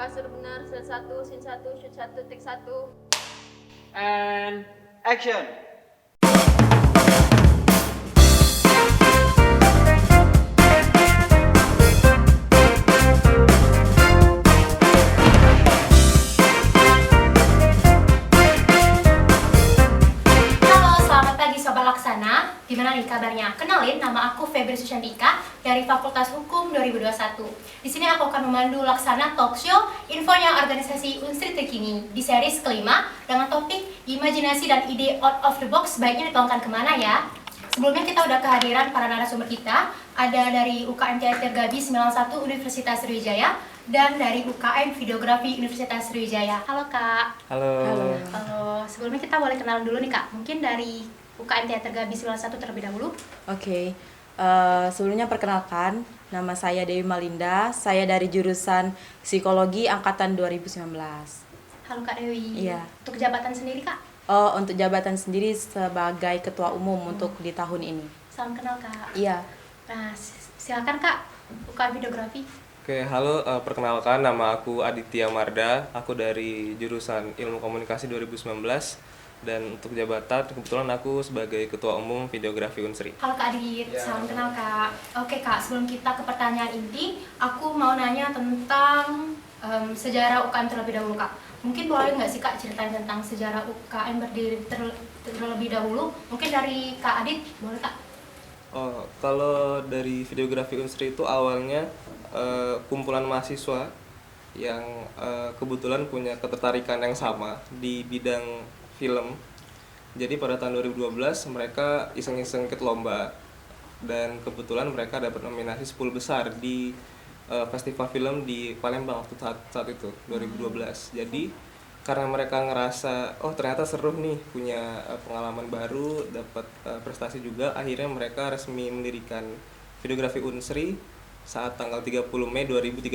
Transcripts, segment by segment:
Kak, sudah benar. Set 1, scene 1, shoot 1, take 1. And action. Halo, selamat pagi Sobat Laksana. Gimana nih kabarnya? Kenalin, nama aku Febri Susantika dari Fakultas Hukum 2021. Di sini aku akan memandu Laksana Talk Show, infonya organisasi Unsri terkini di series kelima dengan topik imajinasi dan ide out of the box. Baiknya dituangkan kemana ya? Sebelumnya kita udah kehadiran para narasumber kita. Ada dari UKM Teater Gabi 91 Universitas Sriwijaya dan dari UKM Videografi Universitas Sriwijaya. Halo Kak. Halo. Halo, sebelumnya kita boleh kenalan dulu nih Kak. Mungkin dari UKM Teater Gabi 91 terlebih dahulu. Oke. Sebelumnya perkenalkan, nama saya Dewi Malinda. Saya dari jurusan Psikologi angkatan 2019. Halo Kak Dewi. Iya. Untuk jabatan sendiri Kak? Untuk jabatan sendiri sebagai ketua umum untuk di tahun ini. Salam kenal Kak. Iya. Nah, silakan Kak, UKM Videografi. Oke, halo, perkenalkan nama aku Aditya Marda, aku dari jurusan Ilmu Komunikasi 2019 dan untuk jabatan kebetulan aku sebagai Ketua Umum Videografi Unsri. Halo Kak Adit, salam kenal Kak. Oke Kak, sebelum kita ke pertanyaan inti, aku mau nanya tentang sejarah UKM terlebih dahulu Kak. Mungkin boleh nggak sih Kak ceritain tentang sejarah UKM berdiri terlebih dahulu? Mungkin dari Kak Adit, boleh Kak? Oh, kalau dari Videografi Unsri itu awalnya kumpulan mahasiswa yang kebetulan punya ketertarikan yang sama di bidang film. Jadi pada tahun 2012 mereka iseng-iseng ikut lomba dan kebetulan mereka dapat nominasi 10 besar di festival film di Palembang waktu saat itu 2012. Jadi karena mereka ngerasa oh ternyata seru nih punya pengalaman baru, dapat prestasi juga, akhirnya mereka resmi mendirikan Videografi Unsri saat tanggal 30 Mei 2013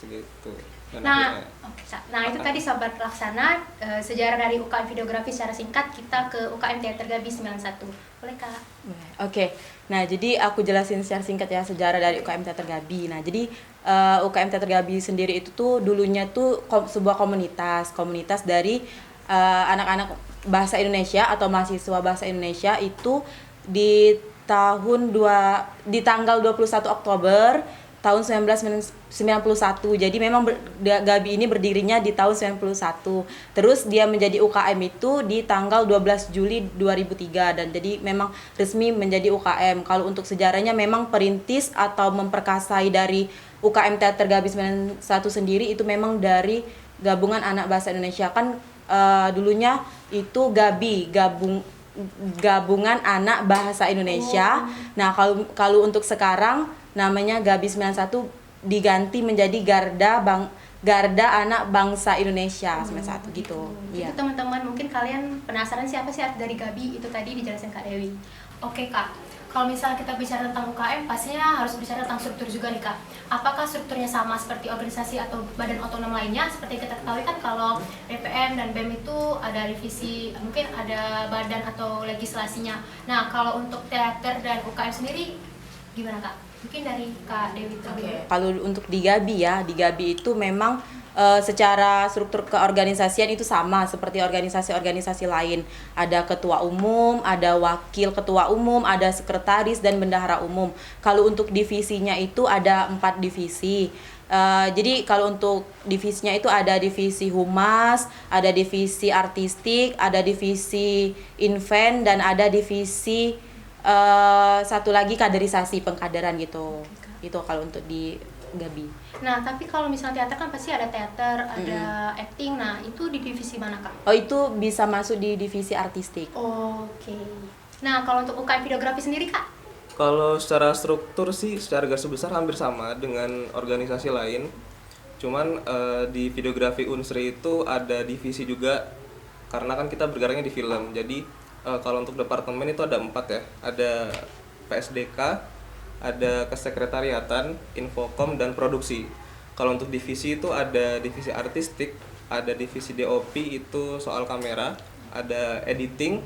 gitu. Dan Nah, akhirnya nah itu tadi Sobat Laksana, sejarah dari UKM Videografi secara singkat. Kita ke UKM Teater Gabi 91. Boleh Kak? Oke. Nah, jadi aku jelasin secara singkat ya sejarah dari UKM Teater Gabi. Nah, jadi UKM Teater Gabi sendiri itu tuh dulunya tuh sebuah komunitas dari anak-anak bahasa Indonesia atau mahasiswa bahasa Indonesia itu di di tanggal 21 Oktober tahun 1991. Jadi memang Gabi ini berdirinya di tahun 91. Terus dia menjadi UKM itu di tanggal 12 Juli 2003 dan jadi memang resmi menjadi UKM. Kalau untuk sejarahnya memang perintis atau memperkasai dari UKM Teater Gabi 91 sendiri itu memang dari gabungan anak bahasa Indonesia. Kan dulunya itu Gabi, gabungan anak bahasa Indonesia. Nah, kalau untuk sekarang namanya Gabi 91 diganti menjadi Garda Anak Bangsa Indonesia 91 gitu. Itu teman-teman mungkin kalian penasaran siapa sih arti dari Gabi, itu tadi dijelasin Kak Dewi. Oke Kak, kalau misalnya kita bicara tentang UKM, pastinya harus bicara tentang struktur juga nih Kak. Apakah strukturnya sama seperti organisasi atau badan otonom lainnya? Seperti kita ketahui kan kalau BPM dan BEM itu ada divisi, mungkin ada badan atau legislasinya. Nah, kalau untuk teater dan UKM sendiri gimana Kak? Mungkin dari Kak Dewi terlebih. Kalau untuk di Gabi itu memang secara struktur keorganisasian itu sama seperti organisasi-organisasi lain. Ada ketua umum, ada wakil ketua umum, ada sekretaris dan bendahara umum. Kalau untuk divisinya itu ada 4 divisi. Jadi kalau untuk divisinya itu ada divisi humas, ada divisi artistik, ada divisi invent dan ada divisi satu lagi kaderisasi pengkaderan gitu. Itu kalau untuk di Gabi. Nah, tapi kalau misalnya teater kan pasti ada teater, ada acting. Nah, itu di divisi mana Kak? Oh, itu bisa masuk di divisi artistik. Oke. Nah, kalau untuk UKM Videografi sendiri Kak? kalau secara struktur sih secara garis besar hampir sama dengan organisasi lain. Cuman di Videografi Unsri itu ada divisi juga karena kan kita bergeraknya di film. Jadi kalau untuk departemen itu ada 4 ya. Ada PSDK, ada kesekretariatan, infokom, dan produksi. Kalau untuk divisi itu ada divisi artistik, ada divisi DOP itu soal kamera, ada editing,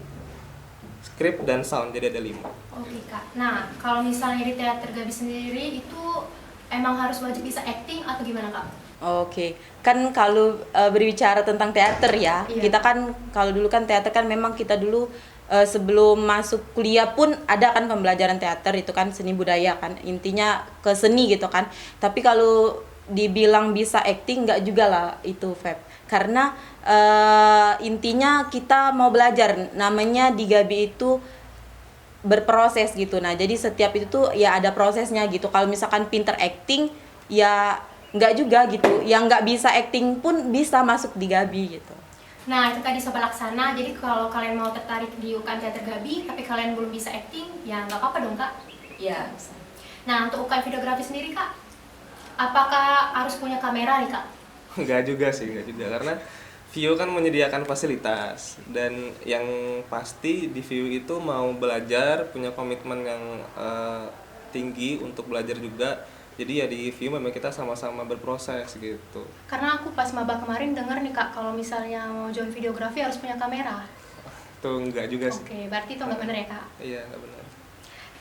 script, dan sound, jadi ada 5. Oke Kak. Nah, kalau misalnya di teater Gabi sendiri itu emang harus wajib bisa acting atau gimana Kak? Oke, kan kalau berbicara tentang teater ya, Iya. kita kan kalau dulu kan teater kan memang kita dulu sebelum masuk kuliah pun ada kan pembelajaran teater itu kan seni budaya kan, intinya ke seni gitu kan. Tapi kalau dibilang bisa acting nggak juga lah itu Feb, karena intinya kita mau belajar, namanya di Gabi itu berproses gitu. Nah, jadi setiap itu tuh ya ada prosesnya gitu. Kalau misalkan pinter acting ya nggak juga gitu. Yang nggak bisa acting pun bisa masuk di Gabi gitu. Nah, itu tadi Sobat Laksana. Jadi kalau kalian mau tertarik di UKM Teater Gabi, tapi kalian belum bisa acting, ya nggak apa-apa dong, Kak. Iya. Nah, untuk UKM Videografi sendiri, Kak, apakah harus punya kamera nih, Kak? Enggak juga sih, enggak juga, karena VIU kan menyediakan fasilitas, dan yang pasti di VIU itu mau belajar, punya komitmen yang tinggi untuk belajar juga. Jadi ya di VIU memang kita sama-sama berproses gitu. Karena aku pas maba kemarin denger nih, Kak, kalau misalnya mau join videografi harus punya kamera. Tuh enggak juga sih. Oke, berarti itu nggak bener ya, Kak? Iya, enggak benar.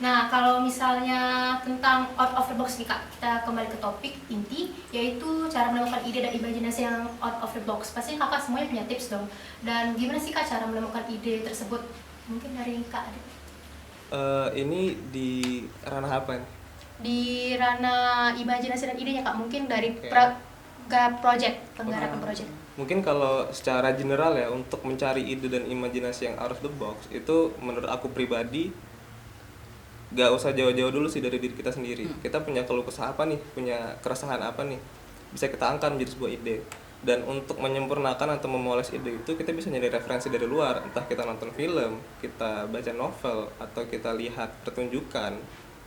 Nah, kalau misalnya tentang out of the box nih, Kak, kita kembali ke topik inti, yaitu cara menemukan ide dan imajinasi yang out of the box. Pasti Kakak semuanya punya tips dong. Dan gimana sih, Kak, cara menemukan ide tersebut? Mungkin dari Kak Adit. Ini di ranah apa nih? Di ranah imajinasi dan idenya, Kak, mungkin dari Oke. project, penggarapan project. Mungkin kalau secara general ya, untuk mencari ide dan imajinasi yang out of the box itu menurut aku pribadi gak usah jauh-jauh dulu sih dari diri kita sendiri. Kita punya keluh kesah apa nih, punya keresahan apa nih, bisa kita angkat menjadi sebuah ide. Dan untuk menyempurnakan atau memoles ide itu, kita bisa nyari referensi dari luar, entah kita nonton film, kita baca novel, atau kita lihat pertunjukan,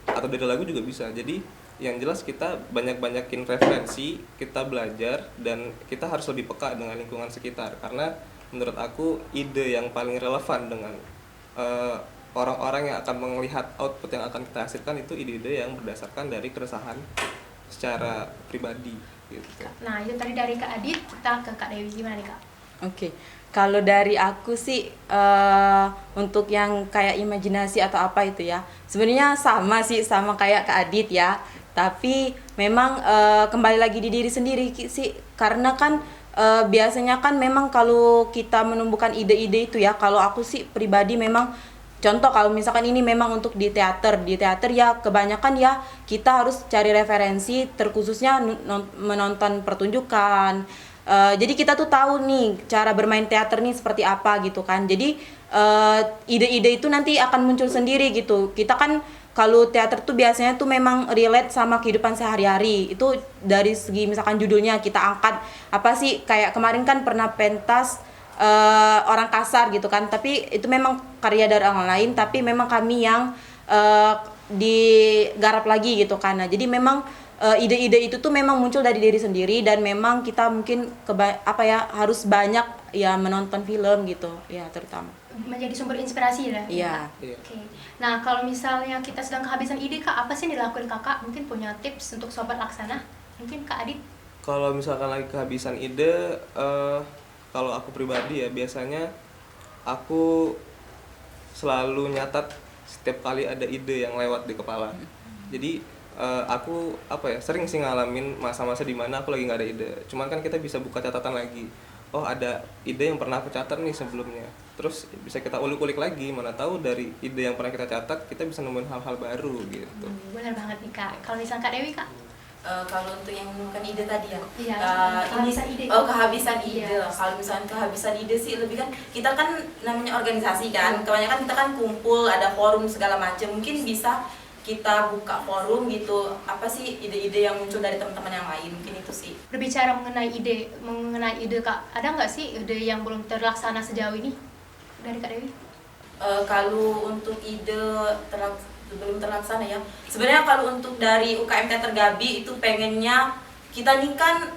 atau dari lagu juga bisa. Jadi yang jelas kita banyak-banyakin referensi, kita belajar, dan kita harus lebih peka dengan lingkungan sekitar. Karena menurut aku ide yang paling relevan dengan orang-orang yang akan melihat output yang akan kita hasilkan itu ide-ide yang berdasarkan dari keresahan secara pribadi gitu. Nah, itu tadi dari Kak Adit, kita ke Kak Dewi. Gimana nih, Kak? Oke, kalau dari aku sih untuk yang kayak imajinasi atau apa itu ya, sebenarnya sama sih, sama kayak Kak Adit ya. Tapi memang kembali lagi di diri sendiri sih, karena kan biasanya kan memang kalau kita menumbuhkan ide-ide itu ya, kalau aku sih pribadi memang contoh kalau misalkan ini memang untuk di teater ya kebanyakan ya kita harus cari referensi, terkhususnya menonton pertunjukan. Jadi kita tuh tahu nih cara bermain teater nih seperti apa gitu kan. Jadi ide-ide itu nanti akan muncul sendiri gitu. Kita kan kalau teater tuh biasanya tuh memang relate sama kehidupan sehari-hari. Itu dari segi misalkan judulnya kita angkat apa sih, kayak kemarin kan pernah pentas orang kasar gitu kan, tapi itu memang karya dari orang lain, tapi memang kami yang digarap lagi gitu kan. Nah, jadi memang ide-ide itu tuh memang muncul dari diri sendiri, dan memang kita mungkin harus banyak ya menonton film gitu ya, terutama Menjadi sumber inspirasi ya? iya. Iya. Oke. Nah, kalau misalnya kita sedang kehabisan ide, Kak, apa sih yang dilakuin Kakak? Mungkin punya tips untuk Sobat Laksana? Mungkin Kak Adit? Kalau misalkan lagi kehabisan ide, kalau aku pribadi ya biasanya aku selalu nyatat setiap kali ada ide yang lewat di kepala. Jadi aku sering sih ngalamin masa-masa di mana aku lagi nggak ada ide. Cuman kan kita bisa buka catatan lagi. Oh, ada ide yang pernah aku catat nih sebelumnya. Terus bisa kita ulik-ulik lagi, mana tahu dari ide yang pernah kita catat kita bisa nemuin hal-hal baru gitu. Benar banget nih, Kak. Kalau misalnya Kak Dewi, Kak? Kalau untuk yang menemukan ide tadi ya, Iya, ini kehabisan ide. kehabisan ide. Iya. Kalau misalnya kehabisan ide sih lebih kan kita kan namanya organisasi kan, kebanyakan kita kan kumpul, ada forum segala macam. Mungkin bisa kita buka forum gitu, apa sih ide-ide yang muncul dari teman-teman yang lain, mungkin itu sih. Berbicara mengenai ide, Kak, ada nggak sih ide yang belum terlaksana sejauh ini dari Kak Dewi? Kalau untuk ide belum terlaksana ya. Sebenarnya kalau untuk dari UKM Teater Gabi itu pengennya kita nih kan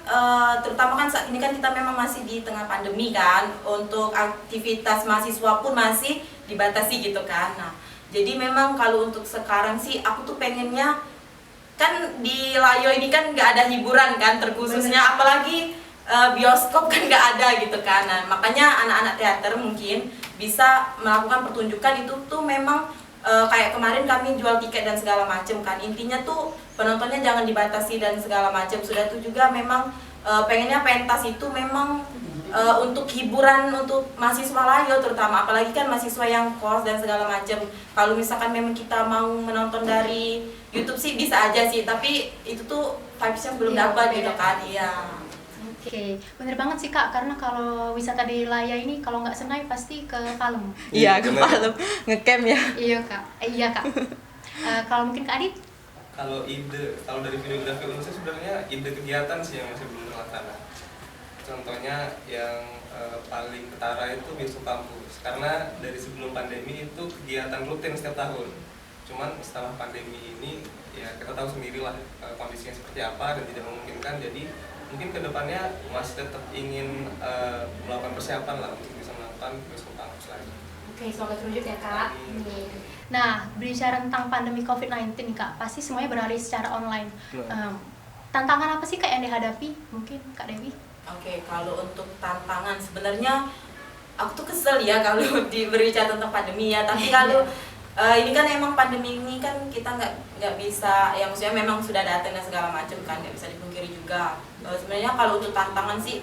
terutama kan saat ini kan kita memang masih di tengah pandemi kan, untuk aktivitas mahasiswa pun masih dibatasi gitu kan. Nah, jadi memang kalau untuk sekarang sih aku tuh pengennya kan di Layo ini kan nggak ada hiburan kan, terkhususnya apalagi bioskop kan nggak ada gitu kan. Nah, makanya anak-anak teater mungkin bisa melakukan pertunjukan itu tuh memang kayak kemarin kami jual tiket dan segala macam kan, intinya tuh penontonnya jangan dibatasi dan segala macam. Sudah itu juga memang pengennya pentas itu memang untuk hiburan untuk mahasiswa lain terutama, apalagi kan mahasiswa yang kos dan segala macam. Kalau misalkan memang kita mau menonton dari YouTube sih bisa aja sih, tapi itu tuh vibes-nya belum Iya, dapat beda. gitu kan. Iya. Oke, bener banget sih Kak, karena kalau wisata di Laya ini kalau nggak Senai pasti ke Palem. Iya, ke bener. Palem ngecamp ya. Iya Kak, iya Kak. Kalau mungkin Kak Adit? Kalau dari videografi Unsri sebenarnya ide kegiatan sih yang masih belum terlaksana. Contohnya yang paling ketara itu besok kampus, karena dari sebelum pandemi itu kegiatan rutin setiap tahun. Cuman setelah pandemi ini ya kita tahu sendirilah kondisinya seperti apa dan tidak memungkinkan. Jadi mungkin kedepannya masih tetap ingin melakukan persiapan lah untuk bisa melakukan besok kampus lagi. Oke, semoga terwujud ya Kak. Nah, berbicara tentang pandemi COVID-19 nih Kak, pasti semuanya beralih secara online. Tantangan apa sih Kak yang dihadapi? Mungkin Kak Dewi? Oke, kalau untuk tantangan sebenarnya aku tuh kesel ya kalau berbicara tentang pandemi ya. Tapi kalau ini kan emang pandemi ini kan kita nggak bisa, ya maksudnya memang sudah datang dan segala macam kan, nggak bisa dipungkiri juga. Sebenarnya kalau untuk tantangan sih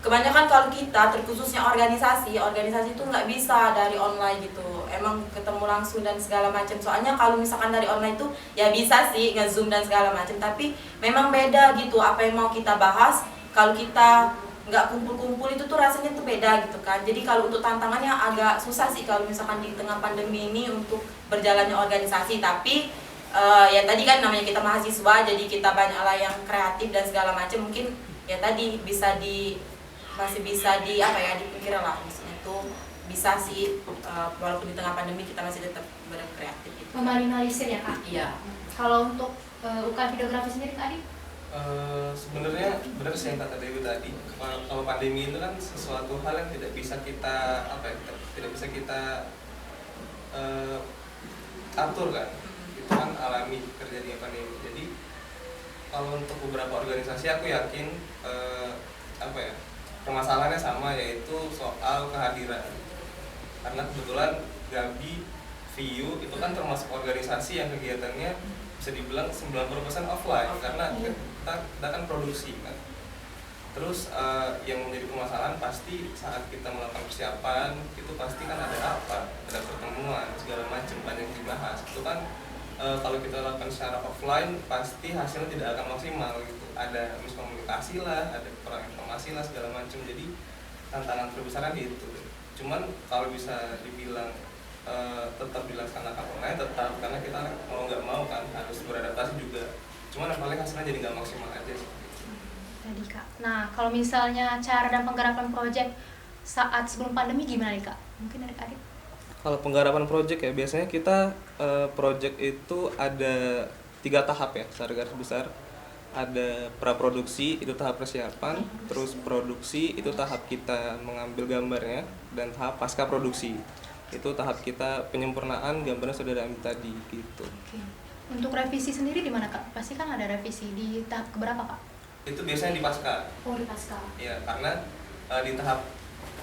kebanyakan kalau kita terkhususnya organisasi itu nggak bisa dari online gitu. Emang ketemu langsung dan segala macam. Soalnya kalau misalkan dari online tuh ya bisa sih nge-zoom dan segala macam, tapi memang beda gitu apa yang mau kita bahas. Kalau kita nggak kumpul-kumpul itu tuh rasanya tuh beda gitu kan. Jadi kalau untuk tantangannya agak susah sih kalau misalkan di tengah pandemi ini untuk berjalannya organisasi. Tapi ya tadi kan namanya kita mahasiswa, jadi kita banyak lah yang kreatif dan segala macam. Mungkin ya tadi masih bisa dipikir lah, maksudnya tuh bisa sih walaupun di tengah pandemi kita masih tetap berkreatif gitu. Meminimalisir ya Kak? Iya. Kalau untuk UKM videografi sendiri Kak Adit? Sebenarnya benar sih yang kata Dewi tadi. Kalau pandemi itu kan sesuatu hal yang tidak bisa kita atur kan. Itu kan alami terjadinya pandemi. Jadi kalau untuk beberapa organisasi aku yakin permasalahannya sama, yaitu soal kehadiran. Karena kebetulan Gabi, VU itu kan termasuk organisasi yang kegiatannya bisa dibilang 90% offline karena kita kan produksi kan. Terus yang menjadi permasalahan pasti saat kita melakukan persiapan itu pasti kan ada pertemuan segala macam banyak dibahas. Itu kan kalau kita lakukan secara offline pasti hasilnya tidak akan maksimal gitu. Ada miskomunikasi lah, ada kurang informasi lah segala macam. Jadi tantangan terbesarnya itu. Cuman kalau bisa dibilang tetap dilaksanakan online, tetap, karena kita mau nggak mau kan harus beradaptasi juga. Cuman yang paling hasilnya jadi nggak maksimal aja sih. Tadi Kak. Nah, kalau misalnya cara dan penggarapan proyek saat sebelum pandemi gimana nih Kak? Mungkin dari Kak Adit? Kalau penggarapan proyek ya biasanya kita proyek itu ada 3 tahap ya secara garis besar. Ada praproduksi, itu tahap persiapan, terus produksi, itu tahap kita mengambil gambarnya, dan tahap pasca produksi, itu tahap kita penyempurnaan gambarnya sudah ada tadi gitu. Oke. Untuk revisi sendiri di mana Kak? Pasti kan ada revisi di tahap keberapa Kak? Itu biasanya di pasca. Oh, di pasca. Ya, karena di tahap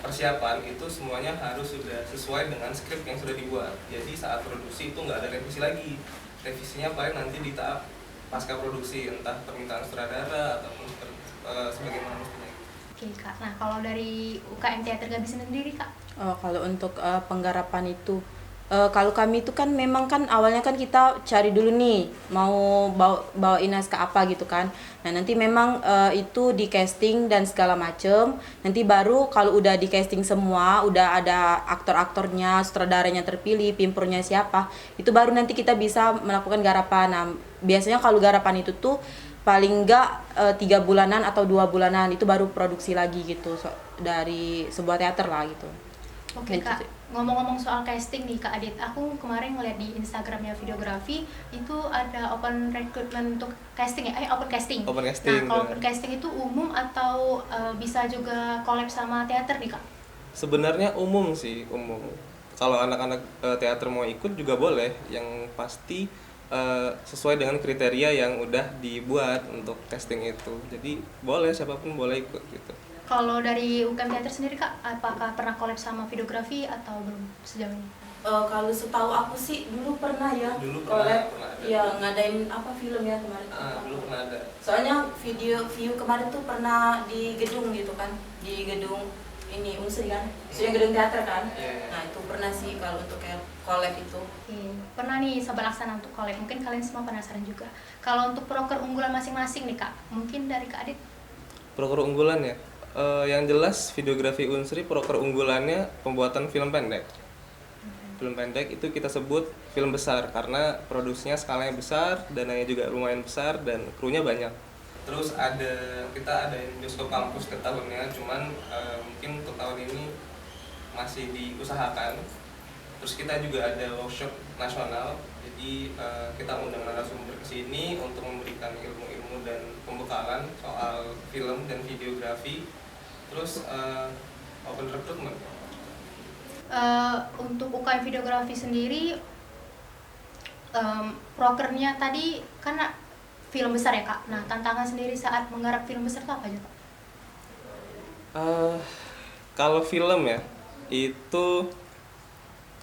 persiapan itu semuanya harus sudah sesuai dengan skrip yang sudah dibuat. Jadi saat produksi itu nggak ada revisi lagi. Revisinya paling nanti di tahap pasca produksi, entah permintaan sutradara ataupun sebagaimana mestinya. Oke Kak. Nah, kalau dari UKM Teater Gabi sendiri Kak? Kalau untuk penggarapan itu, kalau kami itu kan memang kan awalnya kan kita cari dulu nih mau bawain naskah apa gitu kan. Nah nanti memang itu di casting dan segala macem. Nanti baru kalau udah di casting semua, udah ada aktor-aktornya, sutradaranya terpilih, pimpurnya siapa, itu baru nanti kita bisa melakukan garapan. Nah biasanya kalau garapan itu tuh paling enggak 3 bulanan atau 2 bulanan itu baru produksi lagi gitu dari sebuah teater lah gitu. Oke Kak, ngomong-ngomong soal casting nih Kak Adit, aku kemarin ngeliat di Instagramnya videografi itu ada open recruitment untuk casting ya, open casting. Open casting. Nah kalau open casting itu umum atau bisa juga collab sama teater nih Kak? Sebenarnya umum sih, umum. Kalau anak-anak teater mau ikut juga boleh, yang pasti sesuai dengan kriteria yang udah dibuat untuk casting itu. Jadi boleh, siapapun boleh ikut gitu. Kalau dari UKM Teater sendiri Kak, apakah pernah collab sama videografi atau belum sejauh ini? Kalau setahu aku sih dulu pernah ya. Dulu collab, pernah ada. ya ngadain apa film ya kemarin. Dulu pernah ada. Soalnya view kemarin tuh pernah di gedung gitu kan, di gedung ini Unsri kan, maksudnya gedung teater kan. Iya. Nah itu pernah sih kalau untuk kayak collab itu. Oke, pernah nih Sabalaksana untuk collab. Mungkin kalian semua penasaran juga. Kalau untuk proker unggulan masing-masing nih Kak, mungkin dari Kak Adit. Proker unggulan ya. Yang jelas videografi Unsri proker unggulannya pembuatan film pendek. Film pendek itu kita sebut film besar karena produksinya skalanya besar, dananya juga lumayan besar dan krunya banyak. Terus kita ada bioskop kampus ke tahunnya, cuman mungkin untuk tahun ini masih diusahakan. Terus kita juga ada workshop nasional, jadi kita undang narasumber ke sini untuk memberikan ilmu-ilmu dan pembekalan soal film dan videografi. Terus open recruitment. Untuk UKM videografi sendiri, prokernya tadi karena film besar ya Kak. Nah, tantangan sendiri saat menggarap film besar itu apa aja Kak? Kalau film ya, itu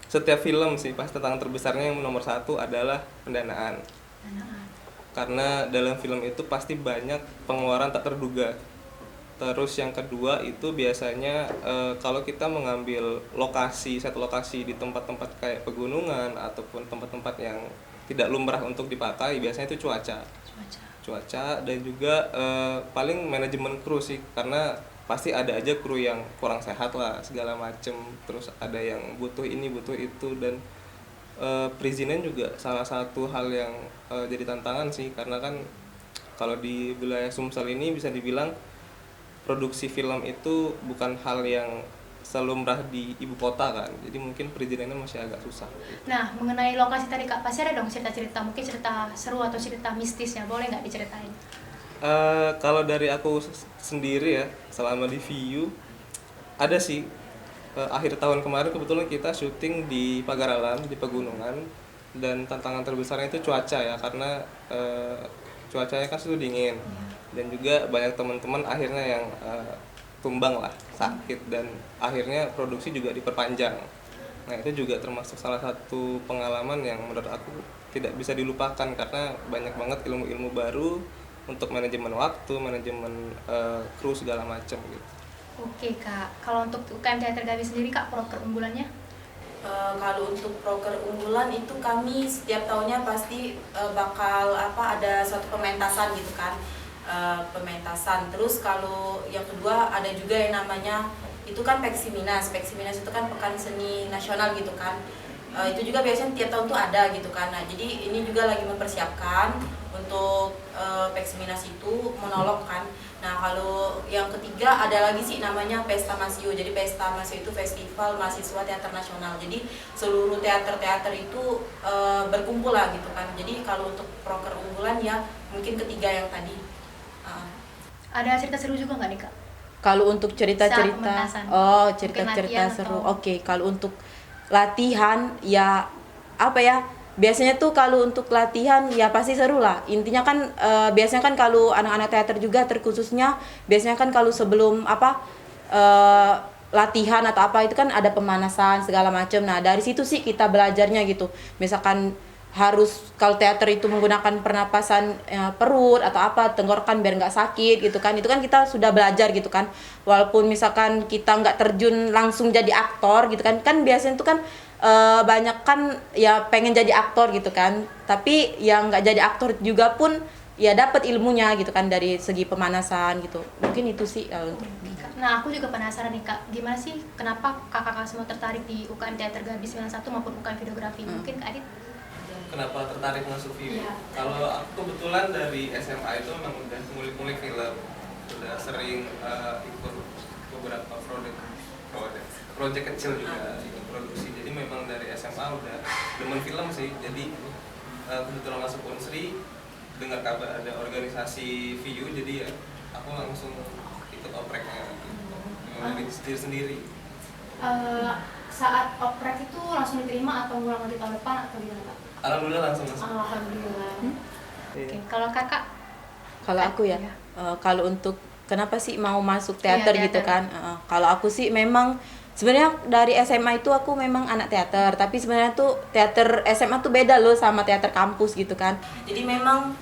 setiap film sih pasti tantangan terbesarnya yang nomor satu adalah pendanaan. Karena dalam film itu pasti banyak pengeluaran tak terduga. Terus yang kedua itu biasanya kalau kita mengambil satu lokasi di tempat-tempat kayak pegunungan ataupun tempat-tempat yang tidak lumrah untuk dipakai, biasanya itu cuaca dan juga paling manajemen kru sih, karena pasti ada aja kru yang kurang sehat lah segala macem, terus ada yang butuh ini butuh itu, dan perizinan juga salah satu hal yang jadi tantangan sih, karena kan kalau di wilayah Sumsel ini bisa dibilang produksi film itu bukan hal yang selumrah di ibu kota kan, jadi mungkin perizinannya masih agak susah. Nah, mengenai lokasi tadi Kak, pasti ada dong cerita-cerita, mungkin cerita seru atau cerita mistisnya, boleh nggak diceritain? Kalau dari aku sendiri ya, selama di VU ada sih, akhir tahun kemarin kebetulan kita syuting di Pagar Alam, di pegunungan, dan tantangan terbesarnya itu cuaca ya, karena cuacanya kan sudah dingin, dan juga banyak teman-teman akhirnya yang tumbang lah, sakit, dan akhirnya produksi juga diperpanjang. Nah itu juga termasuk salah satu pengalaman yang menurut aku tidak bisa dilupakan, karena banyak banget ilmu-ilmu baru untuk manajemen waktu, manajemen kru segala macam gitu. Oke Kak, kalau untuk UKM Teater Gabi sendiri Kak, proker unggulannya? Kalau untuk proker unggulan itu kami setiap tahunnya pasti bakal ada suatu pementasan gitu kan, pementasan. Terus kalau yang kedua ada juga yang namanya itu kan Peksiminas itu kan pekan seni nasional gitu kan. Itu juga biasanya tiap tahun tuh ada gitu kan. Nah jadi ini juga lagi mempersiapkan untuk Peksiminas itu monolog kan. Nah kalau yang ketiga ada lagi sih namanya Pesta Masio. Jadi Pesta Masio itu festival mahasiswa teater nasional. Jadi seluruh teater-teater itu berkumpul lah gitu kan. Jadi kalau untuk proker unggulan ya mungkin ketiga yang tadi. Ada cerita seru juga nggak nih Kak? Kalau untuk cerita-cerita, cerita-cerita seru. Oke, kalau untuk latihan ya apa ya? Biasanya tuh kalau untuk latihan ya pasti seru lah. Intinya kan biasanya kan kalau anak-anak teater juga terkhususnya biasanya kan kalau sebelum latihan atau apa itu kan ada pemanasan segala macam. Nah, dari situ sih kita belajarnya gitu. Misalkan harus kalau teater itu menggunakan pernapasan perut atau apa, tenggorokan biar nggak sakit gitu kan, itu kan kita sudah belajar gitu kan. Walaupun misalkan kita nggak terjun langsung jadi aktor gitu kan biasanya itu kan banyak kan ya pengen jadi aktor gitu kan, tapi yang nggak jadi aktor juga pun ya dapat ilmunya gitu kan dari segi pemanasan gitu. Mungkin itu sih untuk. Nah, aku juga penasaran nih Kak, gimana sih kenapa kakak-kakak semua tertarik di UKM Teater Gabi 91 maupun UKM Videografi? Mungkin Kak Adit? Kenapa tertarik masuk film? Ya. Kalau aku kebetulan dari SMA itu memang udah ngulik-ngulik film, udah sering ikut beberapa project kecil juga ikut produksi. Jadi memang dari SMA udah demen film sih. Jadi kebetulan masuk Unsri, dengar kabar ada organisasi VU, jadi ya aku langsung ikut opreknya gitu. Dari sendiri. Saat oprek itu langsung diterima atau ngulang lagi tahun depan atau gimana Kak? Alhamdulillah langsung masuk. Alhamdulillah. Oke, kalau Kakak? Kalau aku ya, kalau untuk kenapa sih mau masuk teater Iya, gitu teater. kan? Kalau aku sih memang Sebenarnya dari SMA itu aku memang anak teater, tapi sebenarnya tuh teater SMA tuh beda loh sama teater kampus gitu kan. Jadi memang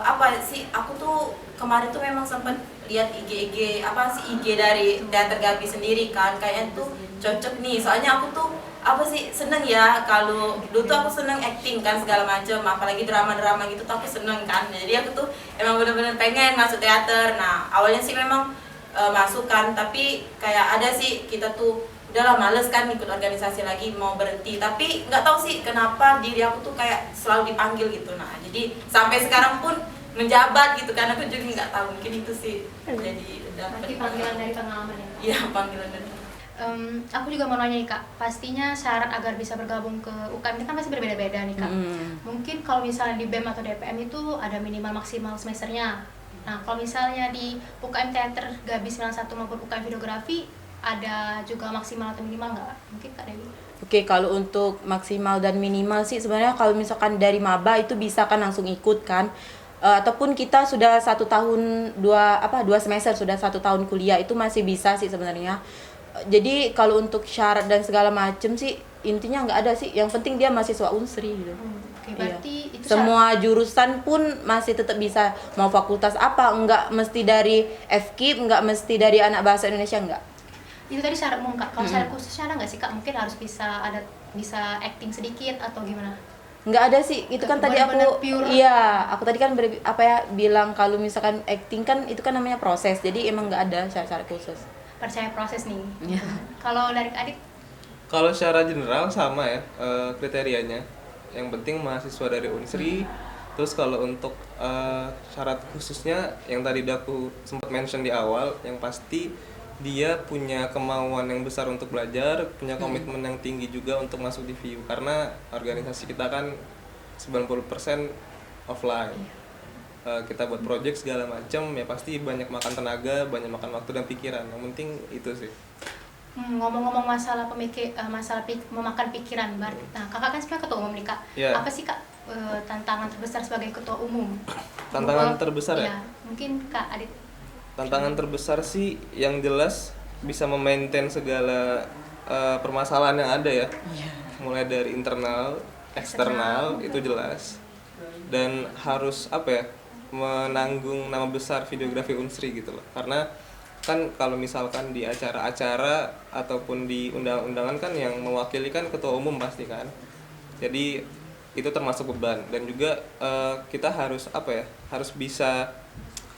apa sih, aku tuh kemarin tuh memang sempat lihat IG apa sih IG dari Teater Gabi sendiri kan, kayaknya tuh cocok nih, soalnya aku tuh apa sih seneng ya, kalau dulu tuh aku seneng acting kan segala macam, apalagi drama gitu tuh aku seneng kan, jadi aku tuh emang bener-bener pengen masuk teater. Nah awalnya sih memang masuk kan, tapi kayak ada sih kita tuh udahlah males kan ikut organisasi lagi, mau berhenti, tapi nggak tahu sih kenapa diri aku tuh kayak selalu dipanggil gitu. Nah jadi sampai sekarang pun menjabat gitu kan, aku juga nggak tahu, mungkin itu sih jadi Berarti panggilan dari pengalaman ya. iya panggilan dari Aku juga mau nanya nih Kak, pastinya syarat agar bisa bergabung ke UKM ini kan pasti berbeda-beda nih Kak. Mungkin kalau misalnya di BEM atau DPM itu ada minimal maksimal semesternya. Nah kalau misalnya di UKM Teater Gabi 91 maupun UKM Videografi ada juga maksimal atau minimal nggak? Mungkin Kak Dewi. Oke, kalau untuk maksimal dan minimal sih sebenarnya kalau misalkan dari maba itu bisa kan langsung ikut kan. Ataupun kita sudah 1 tahun 2 semester, sudah 1 tahun kuliah itu masih bisa sih sebenarnya. Jadi kalau untuk syarat dan segala macem sih intinya nggak ada sih, yang penting dia mahasiswa Unsri gitu. Oke, berarti itu Semua jurusan pun masih tetap bisa, mau fakultas apa, nggak mesti dari FKIP, nggak mesti dari anak bahasa Indonesia, nggak. itu tadi syarat umum Kak. Kalau syarat khususnya ada nggak sih Kak? Mungkin harus bisa acting sedikit atau gimana? Nggak ada sih, itu kan tadi aku Benar-benar pure. iya, aku tadi kan bilang kalau misalkan acting kan itu kan namanya proses, jadi emang nggak ada syarat-syarat khusus. Percaya proses nih. Iya. Kalau dari Kak Adit, Kalau secara general sama ya kriterianya. Yang penting mahasiswa dari Unsri. Terus kalau untuk syarat khususnya yang tadi aku sempat mention di awal, yang pasti dia punya kemauan yang besar untuk belajar, punya komitmen yang tinggi juga untuk masuk di VIU, karena organisasi kita kan 90% offline. Kita buat project segala macam ya pasti banyak makan tenaga, banyak makan waktu dan pikiran. Yang penting itu sih. ngomong-ngomong masalah memakan pikiran, berarti. Nah, Kakak kan sebenarnya ketua umum nih Kak. Iya. Apa sih Kak tantangan terbesar sebagai ketua umum? Tantangan terbesar ya? Iya, mungkin Kak Adit. Tantangan terbesar sih yang jelas bisa memaintain segala permasalahan yang ada ya. Mulai dari internal, eksternal itu jelas. Dan harus menanggung nama besar videografi Unsri gitu loh. Karena kan kalau misalkan di acara-acara ataupun di undang-undangan kan yang mewakili kan ketua umum pasti kan. Jadi itu termasuk beban, dan juga kita harus harus bisa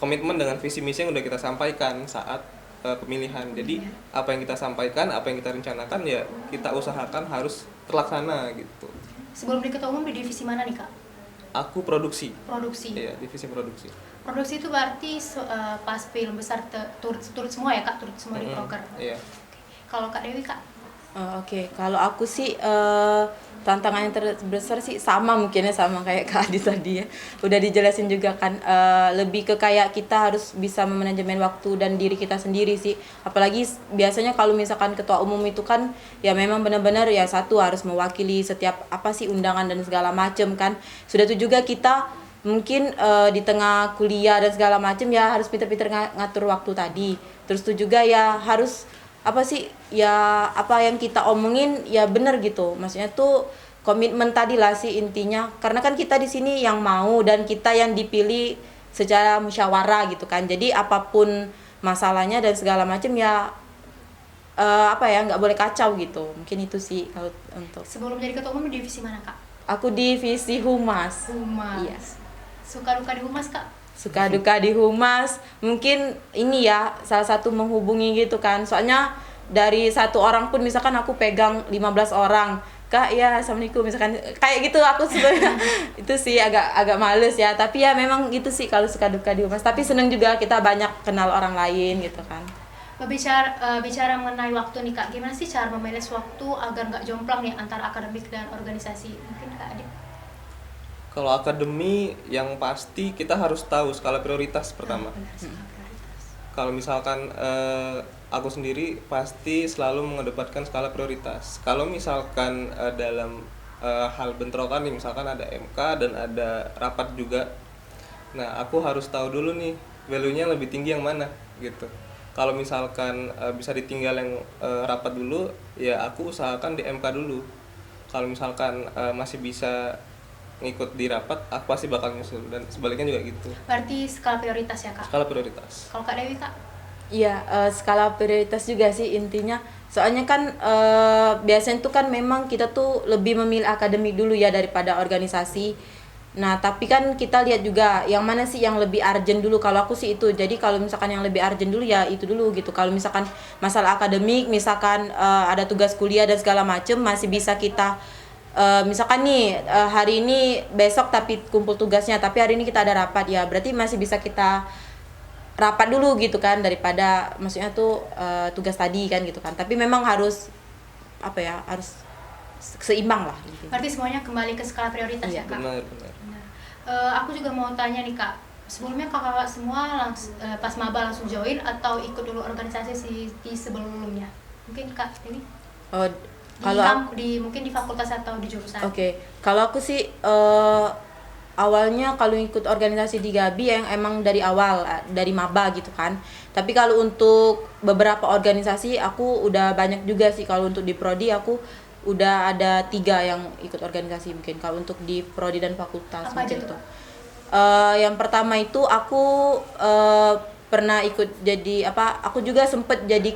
komitmen dengan visi misi yang udah kita sampaikan saat pemilihan. Jadi apa yang kita sampaikan, apa yang kita rencanakan ya kita usahakan harus terlaksana gitu. Sebelum di ketua umum di divisi mana nih Kak? Aku produksi. Produksi. Iya, divisi produksi. Produksi itu berarti pas film besar turut semua ya Kak, turut semua di proker. Iya. Kalau Kak Dewi Kak? Oke, kalau aku sih tantangan yang terbesar sih sama mungkinnya sama kayak Kak Adi tadi ya. Udah dijelasin juga kan, lebih ke kayak kita harus bisa memanajemen waktu dan diri kita sendiri sih. Apalagi biasanya kalau misalkan ketua umum itu kan ya memang benar-benar ya satu harus mewakili setiap undangan dan segala macem kan. Sudah itu juga kita mungkin di tengah kuliah dan segala macem ya harus pinter-pinter ngatur waktu tadi. Terus itu juga ya harus apa yang kita omongin ya bener gitu, maksudnya tuh komitmen tadi lah sih intinya, karena kan kita di sini yang mau dan kita yang dipilih secara musyawarah gitu kan, jadi apapun masalahnya dan segala macam ya nggak boleh kacau gitu, mungkin itu sih kalau untuk. Sebelum jadi ketua umum di divisi mana Kak? Aku divisi humas. Humas. Iya. Suka duka di humas Kak? Suka duka di humas mungkin ini ya salah satu menghubungi gitu kan, soalnya dari satu orang pun misalkan aku pegang 15 orang, Kak ya assalamualaikum misalkan kayak gitu, aku sebenarnya itu sih agak males ya, tapi ya memang gitu sih kalau suka duka di humas, tapi seneng juga kita banyak kenal orang lain gitu kan. Bicara mengenai waktu nih Kak, gimana sih cara memanage waktu agar nggak jomplang nih antara akademik dan organisasi? Mungkin Kak Adit. Kalau akademi yang pasti kita harus tahu skala prioritas pertama. Kalau misalkan aku sendiri pasti selalu mengedepankan skala prioritas. Kalau misalkan dalam hal bentrokan nih, misalkan ada MK dan ada rapat juga. Nah, aku harus tahu dulu nih value-nya lebih tinggi yang mana gitu. Kalau misalkan bisa ditinggal yang rapat dulu, ya aku usahakan di MK dulu. Kalau misalkan masih bisa ngikut di rapat, aku pasti bakal nyusul, dan sebaliknya juga gitu. Berarti skala prioritas ya kak? Skala prioritas. Kalau Kak Dewi kak? Iya, skala prioritas juga sih intinya. Soalnya kan biasanya tuh kan memang kita tuh lebih memilih akademik dulu ya daripada organisasi. Nah, tapi kan kita lihat juga yang mana sih yang lebih urgent dulu. Kalau aku sih itu. Jadi kalau misalkan yang lebih urgent dulu ya itu dulu gitu. Kalau misalkan masalah akademik, misalkan ada tugas kuliah dan segala macem masih bisa kita misalkan nih hari ini besok tapi kumpul tugasnya, tapi hari ini kita ada rapat ya. Berarti masih bisa kita rapat dulu gitu kan daripada maksudnya tuh tugas tadi kan gitu kan. Tapi memang harus apa ya, harus seimbang lah gitu. Berarti semuanya kembali ke skala prioritas ya kak? Benar. Aku juga mau tanya nih kak, sebelumnya kakak semua pas maba langsung join atau ikut dulu organisasi di sebelumnya? Mungkin kak Dewi? Oh, kalau mungkin di fakultas atau di jurusan? Oke, kalau aku sih awalnya kalau ikut organisasi di Gabi yang emang dari awal, dari maba gitu kan. Tapi kalau untuk beberapa organisasi aku udah banyak juga sih. Kalau untuk di prodi aku udah ada 3 yang ikut organisasi mungkin. Kalau untuk di prodi dan fakultas apa aja gitu. tuh? Yang pertama itu aku pernah ikut jadi aku juga sempet jadi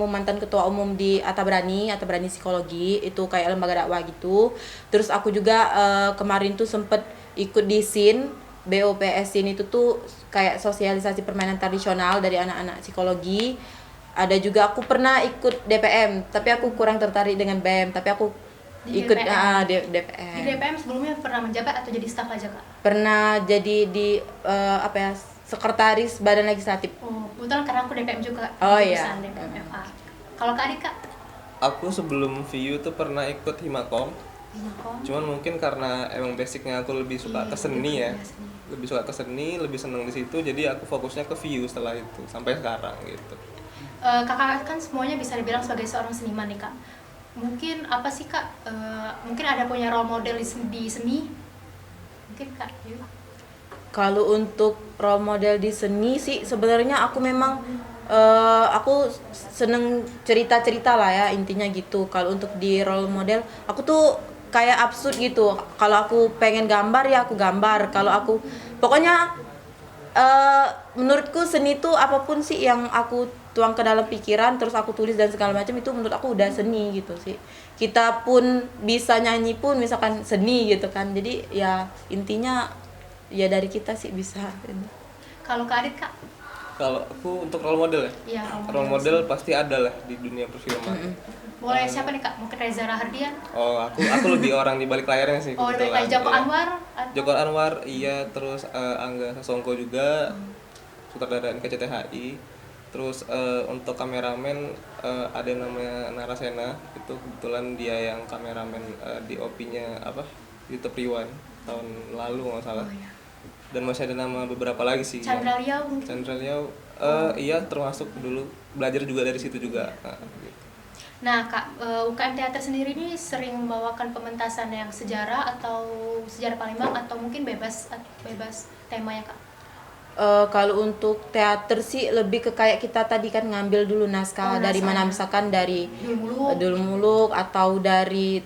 mantan ketua umum di Atabrani Psikologi, itu kayak lembaga dakwah gitu. Terus aku juga kemarin tuh sempet ikut di SIN, BOPS SIN itu tuh kayak sosialisasi permainan tradisional dari anak-anak psikologi. Ada juga aku pernah ikut DPM, tapi aku kurang tertarik dengan BEM, tapi aku ikut DPM. DPM. Di DPM sebelumnya pernah menjabat atau jadi staf aja kak? Pernah jadi di sekretaris Badan Legislatif. Oh, kebetulan karena aku DPM juga. Oh, iya. Jurusan DPM FA. Kalau kak Adik kak? Aku sebelum VU tuh pernah ikut Himakom. Cuman mungkin karena emang basicnya aku lebih suka ke seni ya. Lebih suka ke seni, lebih seneng di situ, jadi aku fokusnya ke VU setelah itu sampai sekarang gitu. Kakak kan semuanya bisa dibilang sebagai seorang seniman nih kak. Mungkin apa sih kak? Mungkin ada punya role model di seni? Mungkin kak? Kalau untuk role model di seni sih sebenarnya aku memang aku seneng cerita-cerita lah ya intinya gitu. Kalau untuk di role model aku tuh kayak absurd gitu. Kalau aku pengen gambar ya aku gambar. Kalau aku pokoknya menurutku seni itu apapun sih yang aku tuang ke dalam pikiran terus aku tulis dan segala macam, itu menurut aku udah seni gitu sih. Kita pun bisa nyanyi pun misalkan seni gitu kan. Jadi ya intinya ya dari kita sih bisa. Kalau Kak Adit kak? Kalau aku untuk role model ya? Iya, role model pasti ada lah di dunia perfilman. Boleh siapa nih kak? Mungkin Reza Rahardian? Oh, aku lebih orang di balik layarnya sih. Oh, di balik layar. Joko Iya. Anwar? Joko Anwar, iya. Terus Angga Sasongko juga, sutradara NKCTHI. Terus untuk kameramen ada yang namanya Narasena, itu kebetulan dia yang kameramen di OP-nya YouTube Rewind tahun lalu nggak salah. Oh, iya. Dan masih ada nama beberapa lagi sih. Chandra Liao mungkin? Chandra Liao, iya termasuk dulu, belajar juga dari situ juga. Gitu. Nah kak, UKM Teater sendiri ini sering membawakan pementasan yang sejarah atau sejarah Palembang atau mungkin bebas temanya kak? Kalau untuk teater sih lebih ke kayak kita tadi kan ngambil dulu naskah dari mana, misalkan dari Dul Muluk atau dari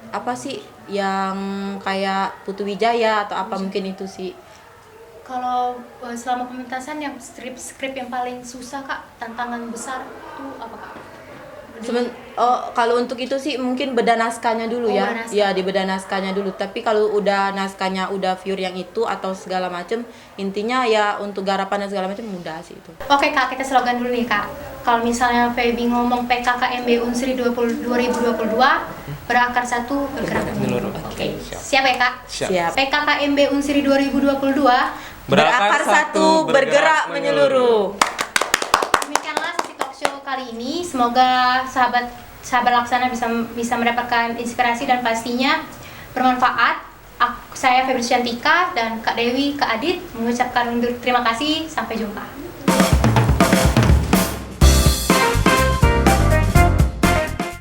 apa sih yang kayak Putu Wijaya atau apa mungkin itu sih. Kalau selama pementasan yang skrip yang paling susah kak, tantangan besar itu apa kak? Kalau untuk itu sih mungkin beda naskahnya dulu ya. Ya di beda naskahnya dulu. Tapi kalau udah naskahnya udah pure yang itu atau segala macem, intinya ya untuk garapan dan segala macam mudah sih itu. Oke kak, kita slogan dulu nih kak. Kalau misalnya Feby ngomong PKKMB Unsri 2022 berakar satu bergerak menyeluruh. Oke. Siap ya kak? Siap. PKKMB Unsri 2022 berakar satu bergerak menyeluruh. Demikianlah sesi talk show kali ini. Semoga sahabat Laksana bisa mendapatkan inspirasi dan pastinya bermanfaat. Saya Feby Syantika dan Kak Dewi, Kak Adit mengucapkan terima kasih. Sampai jumpa.